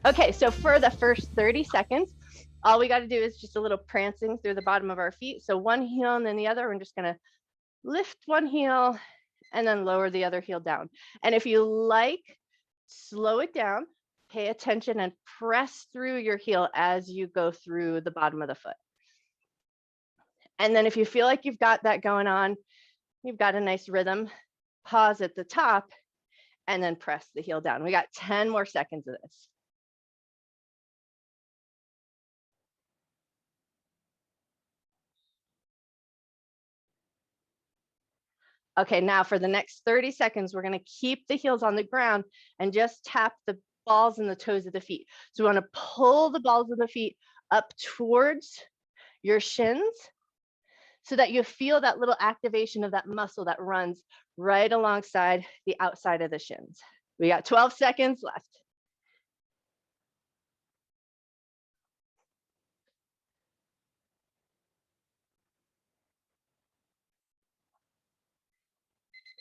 Okay, so for the first 30 seconds, all we got to do is just a little prancing through the bottom of our feet. So one heel and then the other. We're just going to lift one heel and then lower the other heel down. And if you like, slow it down, pay attention, and press through your heel as you go through the bottom of the foot. And then if you feel like you've got that going on, you've got a nice rhythm, pause at the top, and then press the heel down. We got 10 more seconds of this. Okay, now for the next 30 seconds, we're gonna keep the heels on the ground and just tap the balls and the toes of the feet. So we wanna pull the balls of the feet up towards your shins so that you feel that little activation of that muscle that runs right alongside the outside of the shins. We got 12 seconds left.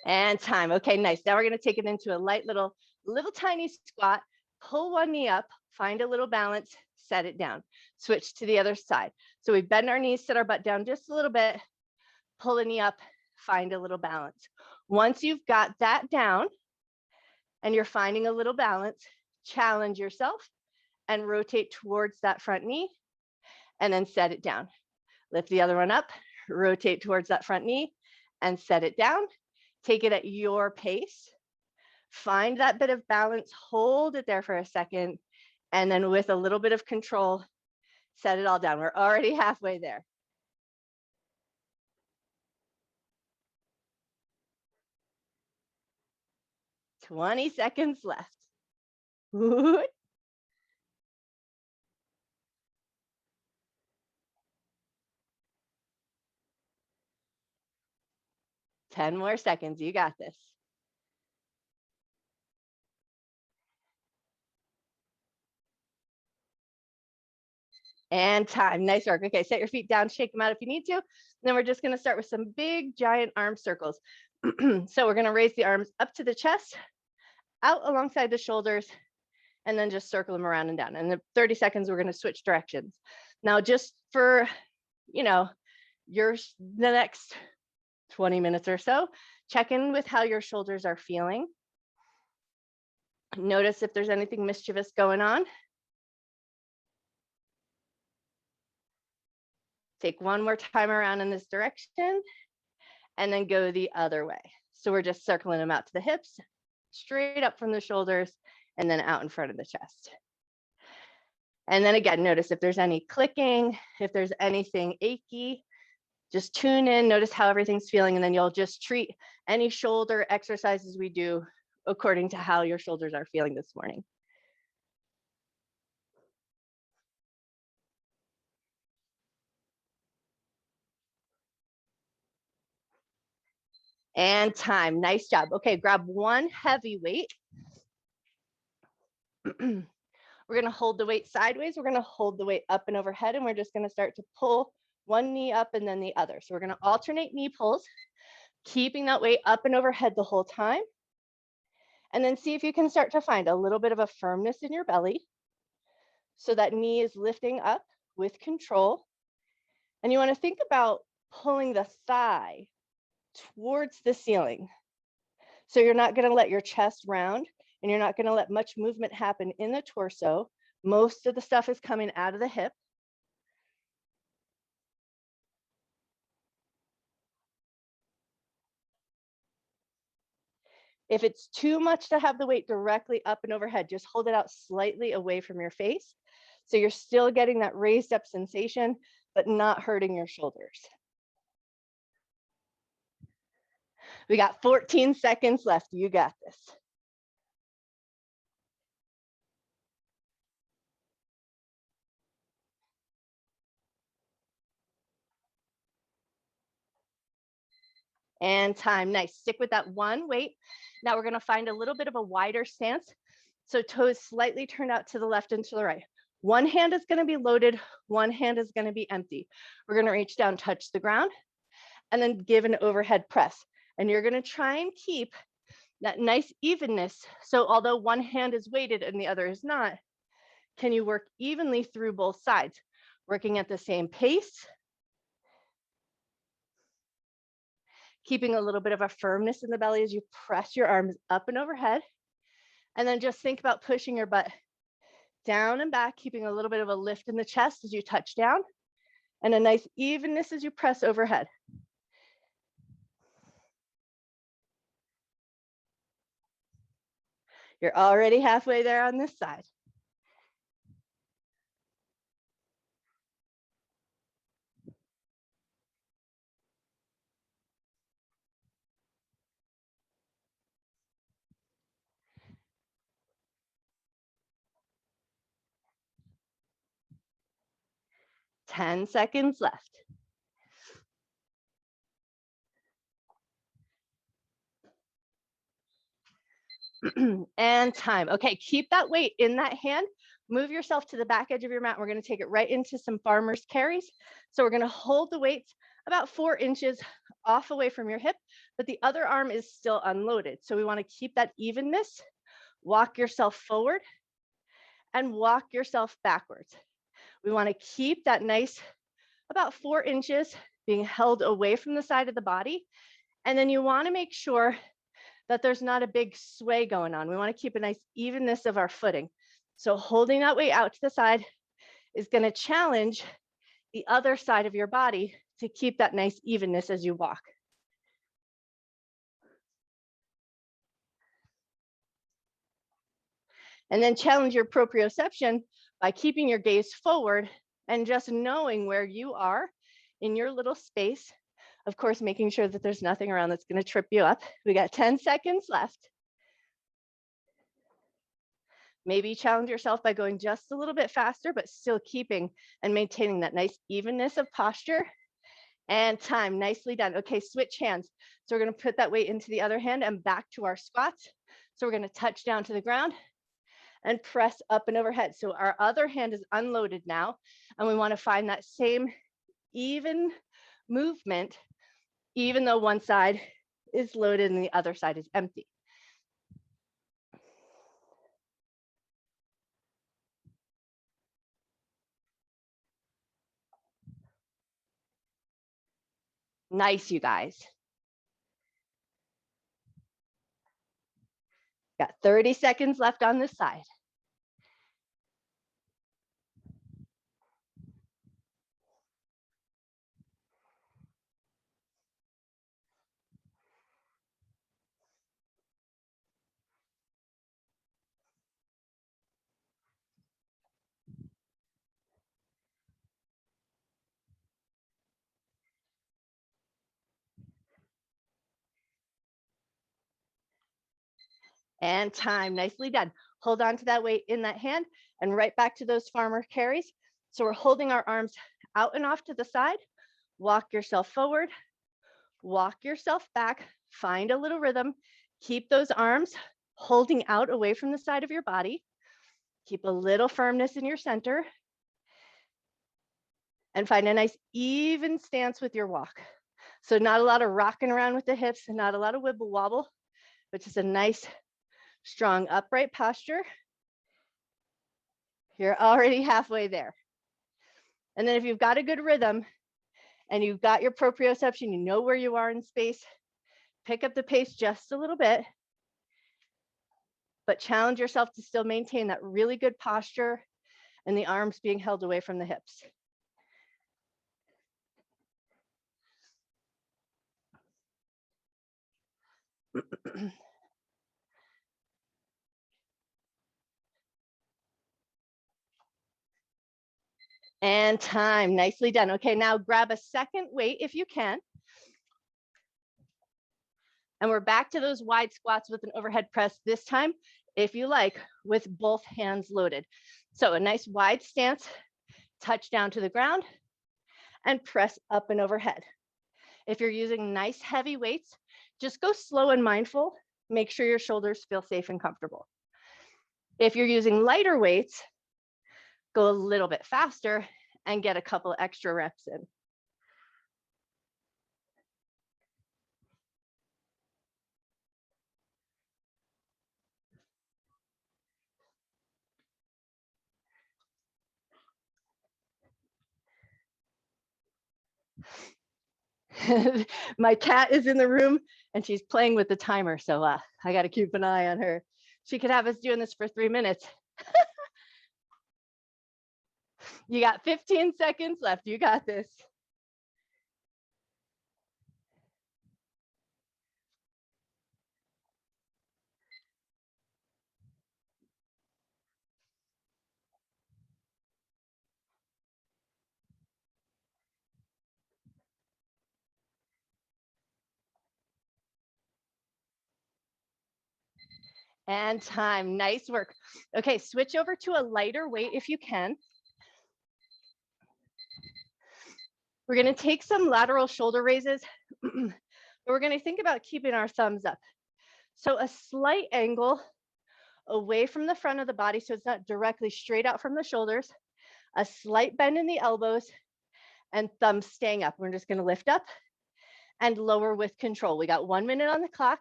And time. Okay, nice. Now we're gonna take it into a light little tiny squat. Pull one knee up, find a little balance, set it down. Switch to the other side. So we bend our knees, set our butt down just a little bit, pull a knee up, find a little balance. Once you've got that down and you're finding a little balance, challenge yourself and rotate towards that front knee and then set it down. Lift the other one up, rotate towards that front knee and set it down. Take it at your pace. Find that bit of balance, hold it there for a second, and then with a little bit of control, set it all down. We're already halfway there. "20 seconds left. Ooh. 10 more seconds. You got this. And time. Nice work. Okay, set your feet down, shake them out if you need to. And then we're just going to start with some big giant arm circles. So we're going to raise the arms up to the chest, out alongside the shoulders, and then just circle them around and down. And in 30 seconds, we're going to switch directions. Now, just for, the next 20 minutes or so, check in with how your shoulders are feeling. Notice if there's anything mischievous going on. Take one more time around in this direction and then go the other way. So we're just circling them out to the hips, straight up from the shoulders, and then out in front of the chest. And then again, notice if there's any clicking, if there's anything achy, just tune in, notice how everything's feeling, and then you'll just treat any shoulder exercises we do according to how your shoulders are feeling this morning. And time. Nice job. Okay, grab one heavy weight. We're going to hold the weight sideways. We're going to hold the weight up and overhead, and we're just going to start to pull one knee up and then the other. So we're going to alternate knee pulls, keeping that weight up and overhead the whole time. And then see if you can start to find a little bit of a firmness in your belly. So that knee is lifting up with control. And you want to think about pulling the thigh towards the ceiling. So you're not going to let your chest round, and you're not going to let much movement happen in the torso. Most of the stuff is coming out of the hip. If it's too much to have the weight directly up and overhead, just hold it out slightly away from your face. So you're still getting that raised up sensation, but not hurting your shoulders. We got 14 seconds left. You got this. And time. Nice. Stick with that one weight. Now we're going to find a little bit of a wider stance. So toes slightly turned out to the left and to the right. One hand is going to be loaded. One hand is going to be empty. We're going to reach down, touch the ground, and then give an overhead press. And you're going to try and keep that nice evenness. So although one hand is weighted and the other is not, can you work evenly through both sides, working at the same pace, keeping a little bit of a firmness in the belly as you press your arms up and overhead. And then just think about pushing your butt down and back, keeping a little bit of a lift in the chest as you touch down, and a nice evenness as you press overhead. You're already halfway there on this side. Ten seconds left. And time. Okay, keep that weight in that hand. Move yourself to the back edge of your mat. We're going to take it right into some farmer's carries. So we're going to hold the weights about 4 inches off away from your hip, but the other arm is still unloaded. So we want to keep that evenness. Walk yourself forward and walk yourself backwards. We want to keep that nice about 4 inches being held away from the side of the body. And then you want to make sure that there's not a big sway going on. We want to keep a nice evenness of our footing. So holding that weight out to the side is going to challenge the other side of your body to keep that nice evenness as you walk. And then challenge your proprioception by keeping your gaze forward and just knowing where you are in your little space. Of course, making sure that there's nothing around that's going to trip you up. We got 10 seconds left. Maybe challenge yourself by going just a little bit faster, but still keeping and maintaining that nice evenness of posture. And time, nicely done. Okay, switch hands. So we're going to put that weight into the other hand and back to our squats. So we're going to touch down to the ground and press up and overhead. So our other hand is unloaded now, and we want to find that same even movement, even though one side is loaded and the other side is empty. Nice, you guys. Got 30 seconds left on this side. And time, nicely done. Hold on to that weight in that hand and right back to those farmer carries. So we're holding our arms out and off to the side. Walk yourself forward, walk yourself back, find a little rhythm. Keep those arms holding out away from the side of your body. Keep a little firmness in your center. And find a nice even stance with your walk. So not a lot of rocking around with the hips and not a lot of wibble wobble, but just a nice, strong upright posture. You're already halfway there. And then if you've got a good rhythm and you've got your proprioception, you know where you are in space, pick up the pace just a little bit, but challenge yourself to still maintain that really good posture and the arms being held away from the hips. And time, nicely done. Okay, now grab a second weight if you can. And we're back to those wide squats with an overhead press this time, if you like, with both hands loaded. So a nice wide stance, touch down to the ground and press up and overhead. If you're using nice heavy weights, just go slow and mindful. Make sure your shoulders feel safe and comfortable. If you're using lighter weights, go a little bit faster and get a couple extra reps in. My cat is in the room and she's playing with the timer. So I got to keep an eye on her. She could have us doing this for 3 minutes. You got 15 seconds left. You got this. And time. Nice work. Okay, switch over to a lighter weight if you can. We're going to take some lateral shoulder raises, but we're going to think about keeping our thumbs up. So a slight angle away from the front of the body, so it's not directly straight out from the shoulders, a slight bend in the elbows, and thumbs staying up. We're just going to lift up and lower with control. We got 1 minute on the clock.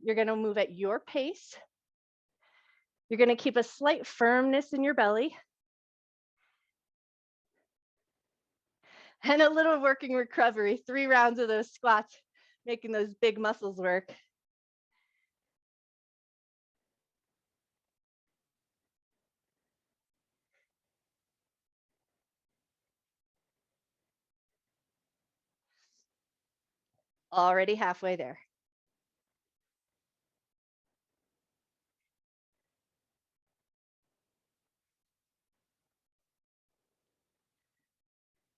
You're going to move at your pace. You're going to keep a slight firmness in your belly. And a little working recovery, 3 rounds of those squats, making those big muscles work. Already halfway there.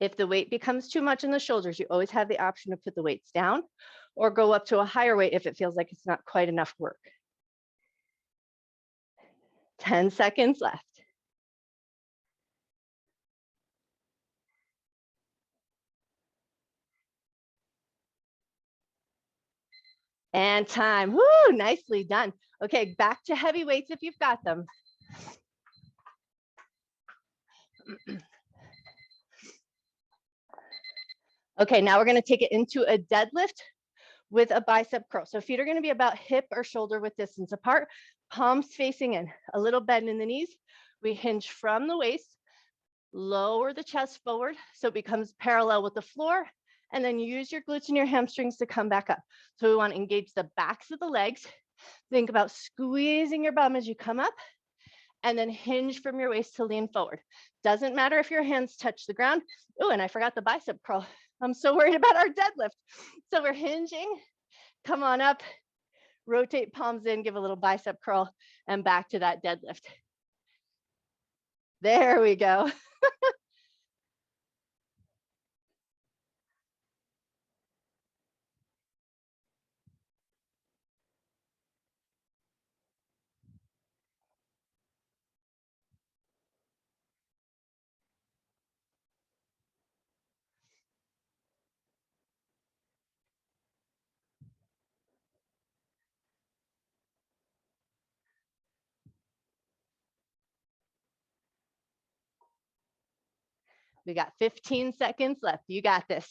If the weight becomes too much in the shoulders, you always have the option to put the weights down or go up to a higher weight if it feels like it's not quite enough work. 10 seconds left. And time. Woo, nicely done. Okay, back to heavy weights if you've got them. Okay, now we're going to take it into a deadlift with a bicep curl. So feet are going to be about hip or shoulder width distance apart, palms facing in, a little bend in the knees. We hinge from the waist, lower the chest forward so it becomes parallel with the floor, and then use your glutes and your hamstrings to come back up. So we want to engage the backs of the legs. Think about squeezing your bum as you come up, and then hinge from your waist to lean forward. Doesn't matter if your hands touch the ground. Oh, and I forgot the bicep curl. I'm so worried about our deadlift. So we're hinging, come on up, rotate palms in, give a little bicep curl, and back to that deadlift. There we go. We got 15 seconds left. You got this.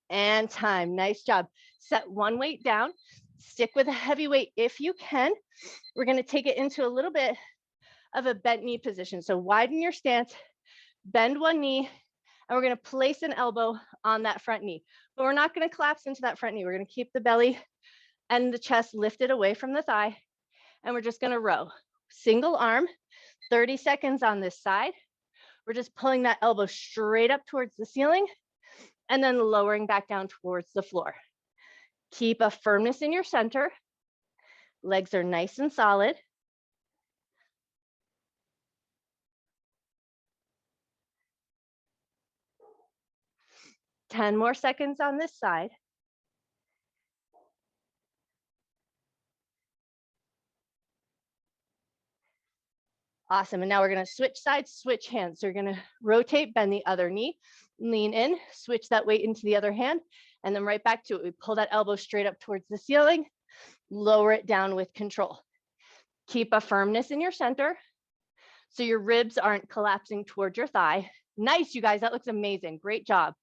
And time. Nice job. Set one weight down. Stick with a heavy weight if you can. We're going to take it into a little bit of a bent knee position. So widen your stance, bend one knee, and we're going to place an elbow on that front knee. But we're not going to collapse into that front knee. We're going to keep the belly and the chest lifted away from the thigh. And we're just going to row. Single arm, 30 seconds on this side. We're just pulling that elbow straight up towards the ceiling and then lowering back down towards the floor. Keep a firmness in your center. Legs are nice and solid. Ten more seconds on this side. Awesome. And now we're going to switch sides, switch hands. So you're going to rotate, bend the other knee, lean in, switch that weight into the other hand, and then right back to it. We pull that elbow straight up towards the ceiling, lower it down with control. Keep a firmness in your center so your ribs aren't collapsing towards your thigh. Nice, you guys. That looks amazing. Great job.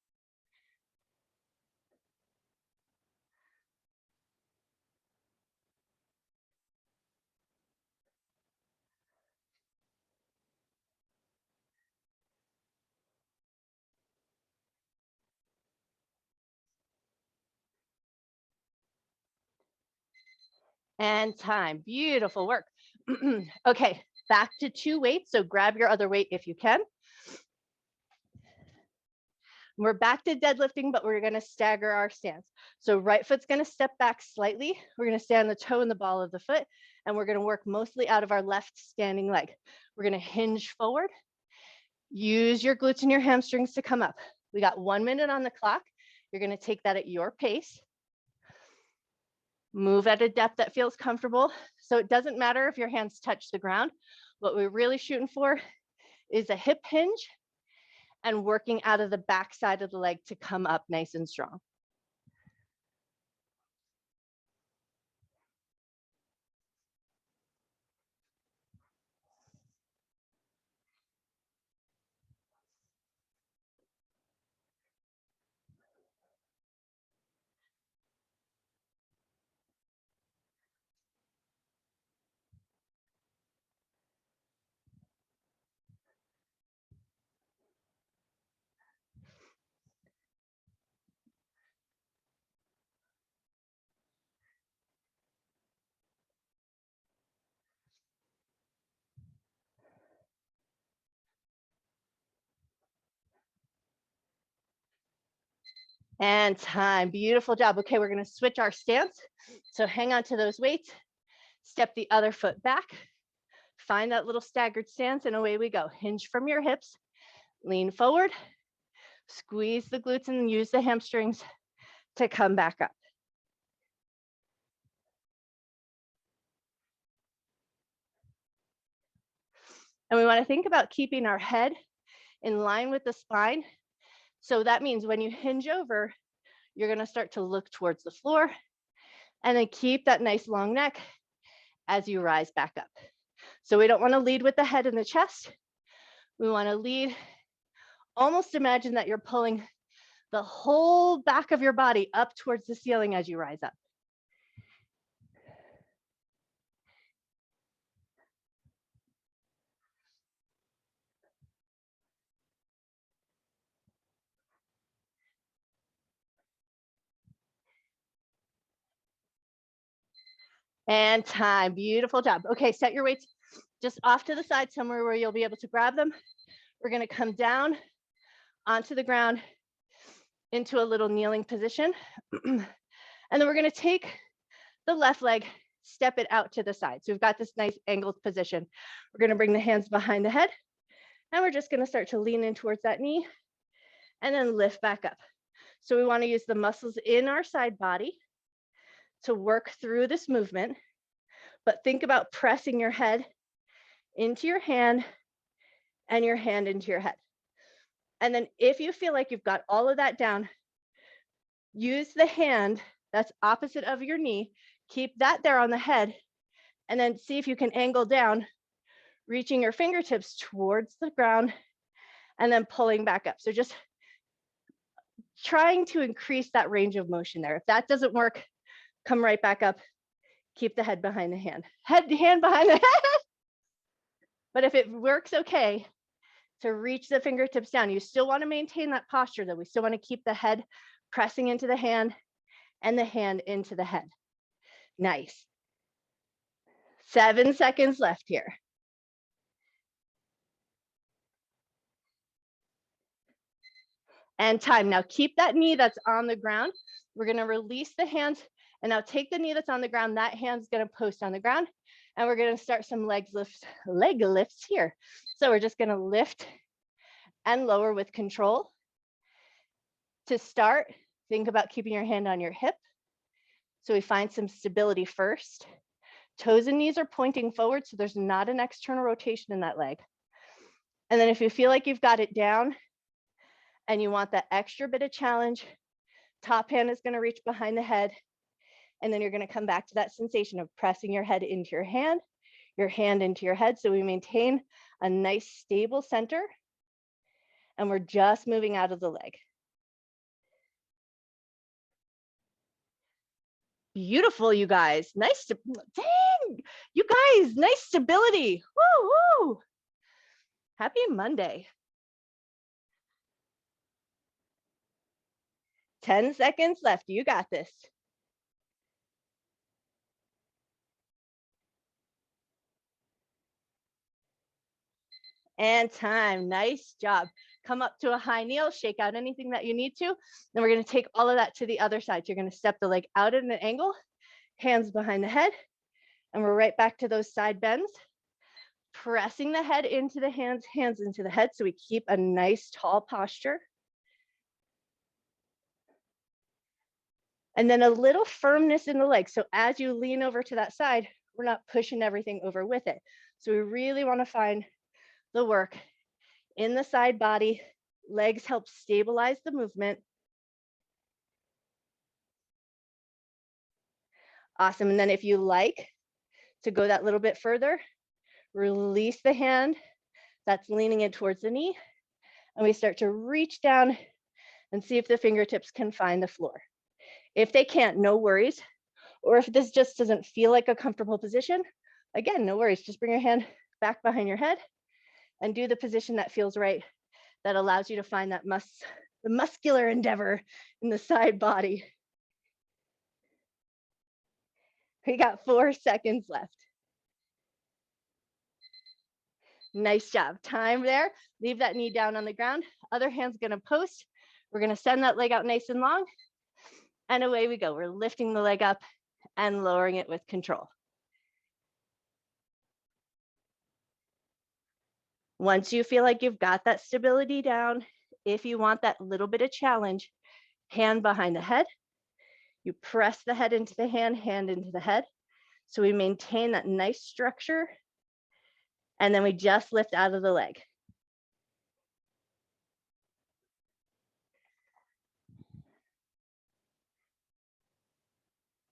And time. Beautiful work. Okay, back to 2 weights. So grab your other weight if you can. We're back to deadlifting, but we're going to stagger our stance. So right foot's going to step back slightly. We're going to stay on the toe and the ball of the foot, and we're going to work mostly out of our left standing leg. We're going to hinge forward. Use your glutes and your hamstrings to come up. We got 1 minute on the clock. You're going to take that at your pace. Move at a depth that feels comfortable. So it doesn't matter if your hands touch the ground. What we're really shooting for is a hip hinge and working out of the back side of the leg to come up nice and strong. And time. Beautiful job. Okay, we're going to switch our stance. So hang on to those weights. Step the other foot back. Find that little staggered stance, and away we go. Hinge from your hips. Lean forward. Squeeze the glutes and use the hamstrings to come back up. And we want to think about keeping our head in line with the spine. So that means when you hinge over, you're going to start to look towards the floor, and then keep that nice long neck as you rise back up. So we don't want to lead with the head and the chest. We want to lead, almost imagine that you're pulling the whole back of your body up towards the ceiling as you rise up. And time. Beautiful job. Okay, set your weights just off to the side, somewhere where you'll be able to grab them. We're going to come down onto the ground into a little kneeling position. And then we're going to take the left leg, step it out to the side. So we've got this nice angled position. We're going to bring the hands behind the head, and we're just going to start to lean in towards that knee and then lift back up. So we want to use the muscles in our side body to work through this movement, but think about pressing your head into your hand and your hand into your head. And then if you feel like you've got all of that down, use the hand that's opposite of your knee, keep that there on the head, and then see if you can angle down, reaching your fingertips towards the ground and then pulling back up. So just trying to increase that range of motion there. If that doesn't work, come right back up, keep the head behind the hand, hand behind the head. But if it works okay to reach the fingertips down, you still want to maintain that posture though. We still want to keep the head pressing into the hand and the hand into the head. Nice. 7 seconds left here. And time. Now keep that knee that's on the ground. We're going to release the hands, and now take the knee that's on the ground. That hand's going to post on the ground, and we're going to start some leg lifts here. So we're just going to lift and lower with control. To start, think about keeping your hand on your hip. So we find some stability first. Toes and knees are pointing forward, so there's not an external rotation in that leg. And then if you feel like you've got it down and you want that extra bit of challenge, top hand is going to reach behind the head, and then you're going to come back to that sensation of pressing your head into your hand into your head. So we maintain a nice stable center, and we're just moving out of the leg. Beautiful, you guys. Nice to, dang, you guys, nice stability. Woo, woo. Happy Monday. 10 seconds left. You got this. And time. Nice job. Come up to a high kneel, shake out anything that you need to. Then we're going to take all of that to the other side. So you're going to step the leg out at an angle, hands behind the head, and we're right back to those side bends. Pressing the head into the hands, hands into the head, so we keep a nice tall posture. And then a little firmness in the leg. So as you lean over to that side, we're not pushing everything over with it. So we really want to find the work in the side body. Legs help stabilize the movement. Awesome. And then if you like to go that little bit further, release the hand that's leaning in towards the knee. And we start to reach down and see if the fingertips can find the floor. If they can't, no worries. Or if this just doesn't feel like a comfortable position, again, no worries. Just bring your hand back behind your head and do the position that feels right, that allows you to find that the muscular endeavor in the side body. We got 4 seconds left. Nice job. Time there. Leave that knee down on the ground. Other hand's gonna post. We're gonna send that leg out nice and long. And away we go. We're lifting the leg up and lowering it with control. Once you feel like you've got that stability down, if you want that little bit of challenge, hand behind the head. You press the head into the hand, hand into the head. So we maintain that nice structure. And then we just lift out of the leg.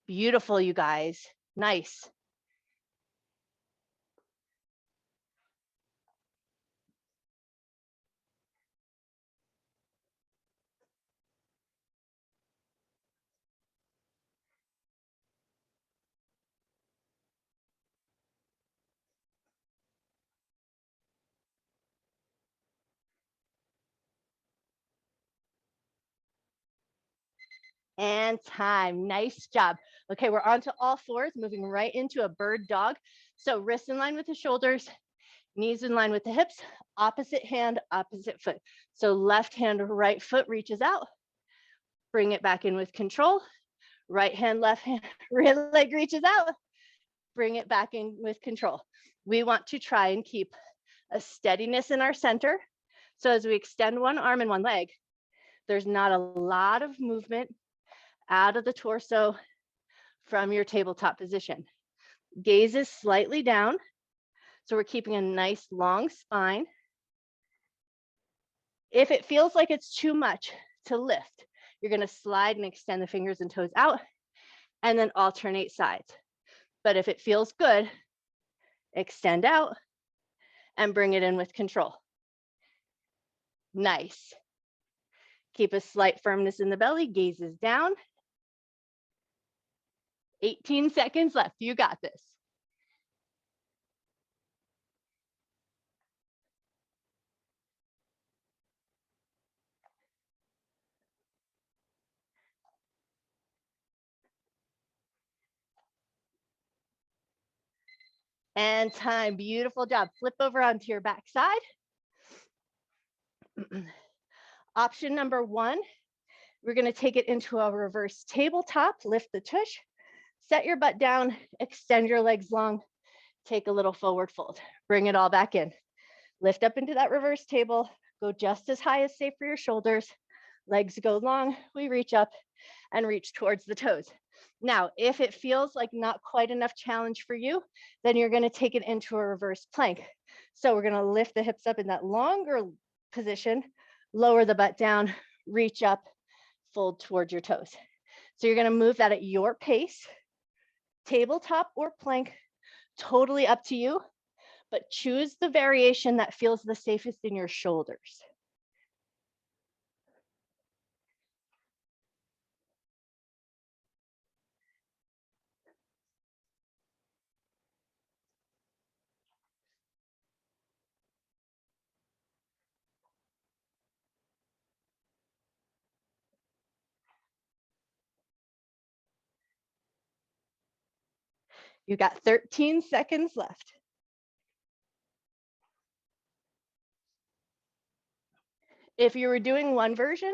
Beautiful, you guys. Nice. And time. Nice job. Okay, we're on to all fours, moving right into a bird dog. So wrists in line with the shoulders, knees in line with the hips, opposite hand, opposite foot. So left hand, right foot reaches out. Bring it back in with control. Right hand, left hand, rear leg reaches out. Bring it back in with control. We want to try and keep a steadiness in our center. So as we extend one arm and one leg, there's not a lot of movement out of the torso from your tabletop position. Gaze is slightly down. So we're keeping a nice long spine. If it feels like it's too much to lift, you're going to slide and extend the fingers and toes out and then alternate sides. But if it feels good, extend out and bring it in with control. Nice. Keep a slight firmness in the belly, gaze is down. 18 seconds left. You got this. And time. Beautiful job. Flip over onto your back side. Option number 1, we're going to take it into a reverse tabletop. Lift the tush, set your butt down, extend your legs long, take a little forward fold. Bring it all back in. Lift up into that reverse table. Go just as high as safe for your shoulders. Legs go long. We reach up and reach towards the toes. Now, if it feels like not quite enough challenge for you, then you're going to take it into a reverse plank. So we're going to lift the hips up in that longer position, lower the butt down, reach up, fold towards your toes. So you're going to move that at your pace, tabletop or plank, totally up to you, but choose the variation that feels the safest in your shoulders. You got 13 seconds left. If you were doing one version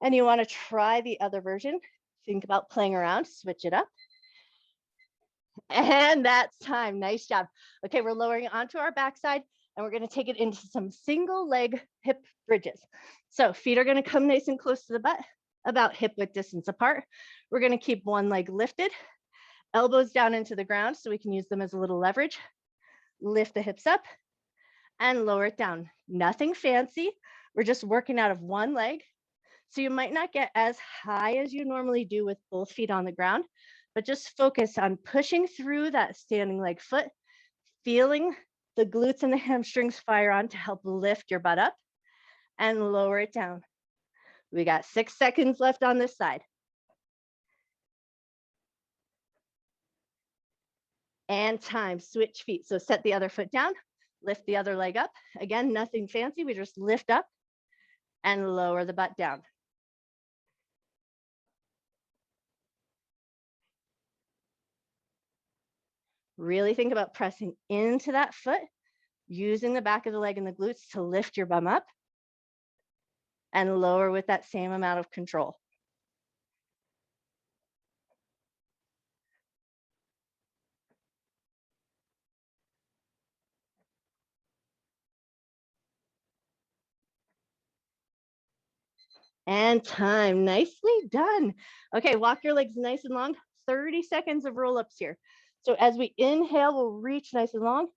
and you want to try the other version, think about playing around, switch it up. And that's time. Nice job. Okay, we're lowering onto our backside and we're going to take it into some single leg hip bridges. So feet are going to come nice and close to the butt, about hip width distance apart. We're going to keep one leg lifted, elbows down into the ground so we can use them as a little leverage. Lift the hips up and lower it down. Nothing fancy. We're just working out of one leg. So you might not get as high as you normally do with both feet on the ground, but just focus on pushing through that standing leg foot, feeling the glutes and the hamstrings fire on to help lift your butt up and lower it down. We got 6 seconds left on this side. And time, switch feet. So set the other foot down, lift the other leg up. Again, nothing fancy. We just lift up and lower the butt down. Really think about pressing into that foot, using the back of the leg and the glutes to lift your bum up and lower with that same amount of control. And time, nicely done. Okay, walk your legs nice and long, 30 seconds of roll-ups here. So as we inhale, we'll reach nice and long.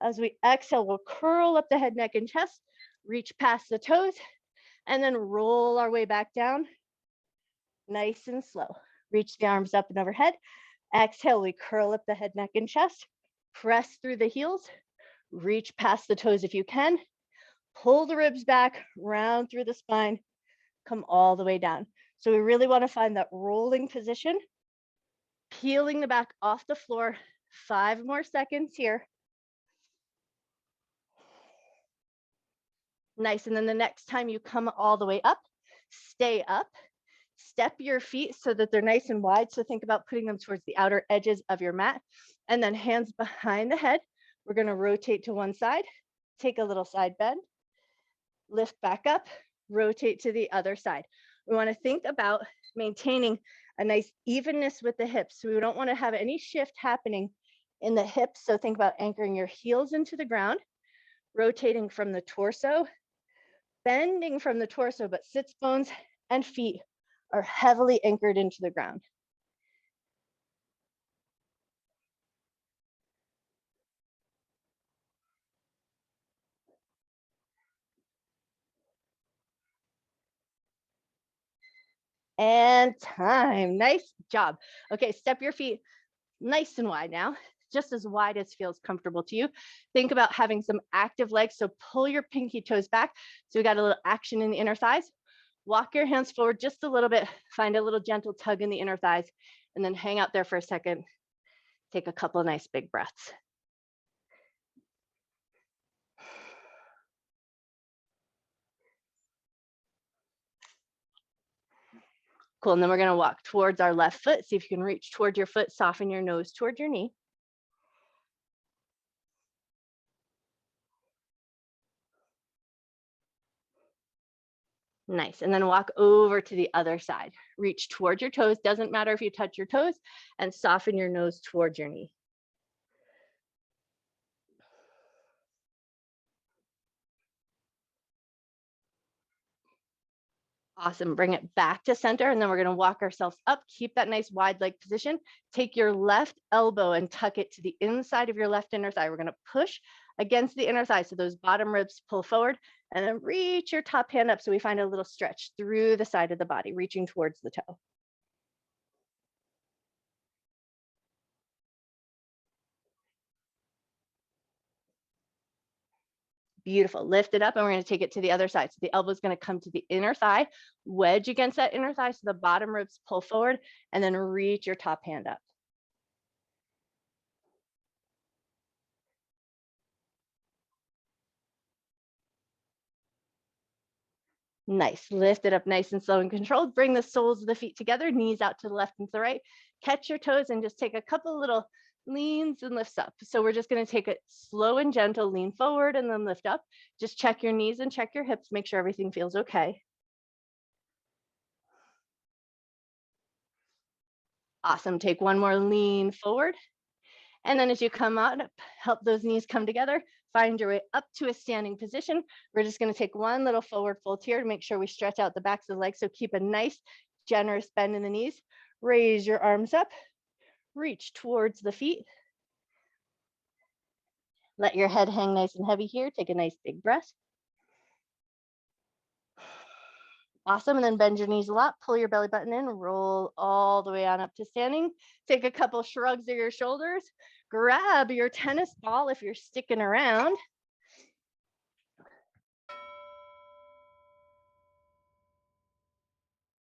As we exhale, we'll curl up the head, neck, and chest, reach past the toes, and then roll our way back down, nice and slow. Reach the arms up and overhead. Exhale, we curl up the head, neck, and chest, press through the heels, reach past the toes if you can, pull the ribs back, round through the spine, come all the way down. So we really want to find that rolling position, peeling the back off the floor. 5 more seconds here. Nice. And then the next time you come all the way up, stay up, step your feet so that they're nice and wide. So think about putting them towards the outer edges of your mat, and then hands behind the head. We're going to rotate to one side, take a little side bend, lift back up, rotate to the other side. We want to think about maintaining a nice evenness with the hips. So we don't want to have any shift happening in the hips. So think about anchoring your heels into the ground, rotating from the torso, bending from the torso, but sits bones and feet are heavily anchored into the ground. And time. Nice job. Okay, step your feet nice and wide now, just as wide as feels comfortable to you. Think about having some active legs. So pull your pinky toes back. So we got a little action in the inner thighs. Walk your hands forward just a little bit. Find a little gentle tug in the inner thighs, and then hang out there for a second. Take a couple of nice big breaths. Cool, and then we're gonna walk towards our left foot. See if you can reach toward your foot, soften your nose toward your knee. Nice, and then walk over to the other side. Reach towards your toes, doesn't matter if you touch your toes, and soften your nose towards your knee. Awesome, bring it back to center, and then we're gonna walk ourselves up. Keep that nice wide leg position. Take your left elbow and tuck it to the inside of your left inner thigh. We're gonna push against the inner thigh, so those bottom ribs pull forward, and then reach your top hand up so we find a little stretch through the side of the body, reaching towards the toe. Beautiful. Lift it up, and we're going to take it to the other side. So the elbow is going to come to the inner thigh, wedge against that inner thigh so the bottom ribs pull forward, and then reach your top hand up. Nice. Lift it up nice and slow and controlled. Bring the soles of the feet together, knees out to the left and to the right. Catch your toes and just take a couple little leans and lifts up. So we're just going to take it slow and gentle, lean forward and then lift up. Just check your knees and check your hips, make sure everything feels okay. Awesome. Take one more lean forward. And then as you come out, help those knees come together. Find your way up to a standing position. We're just going to take one little forward fold here to make sure we stretch out the backs of the legs. So keep a nice, generous bend in the knees. Raise your arms up. Reach towards the feet. Let your head hang nice and heavy here. Take a nice big breath. Awesome. And then bend your knees a lot. Pull your belly button in. Roll all the way on up to standing. Take a couple shrugs of your shoulders. Grab your tennis ball if you're sticking around.